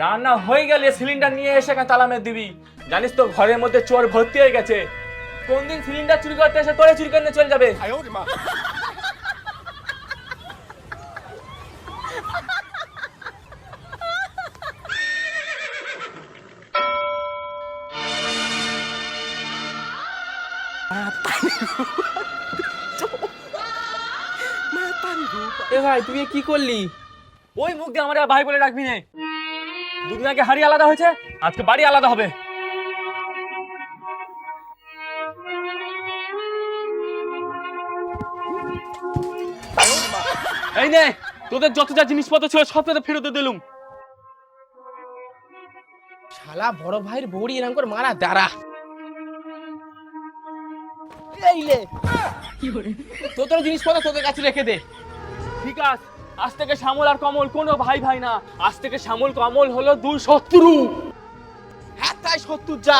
রান্না হয়ে গেলে সিলিন্ডার নিয়ে এসে এখানে তালা মেরে দিবি। জানিস তো ঘরের মধ্যে চোর ভর্তি হয়ে গেছে। কোনদিন সিলিন্ডার চুরি করতে এসে তোরে চুরি করে চলে যাবে। এ ভাই তুই কি করলি? ওই মুখ দিয়ে আমার আর ভাই বলে রাখবি না। দুদিন আগে হাড়ি আলাদা হয়েছে, আজকে বাড়ি আলাদা হবে। এই নে তোদের যত যা জিনিসপত্র ছিল সব তোদের ফেরত দিয়ে দিলুম। শালা বড় ভাইয়ের বড়ি এরকম করে মারা দাঁড়া। এইলে তোদের জিনিসপত্র তোদের কাছে রেখে দে। ঠিক আছে, আজ থেকে শ্যামল আর কমল কোনো ভাই ভাই না। আজ থেকে শ্যামল কমল হলো দুই শত্রু। হ্যাঁ তাই সত্তর যা।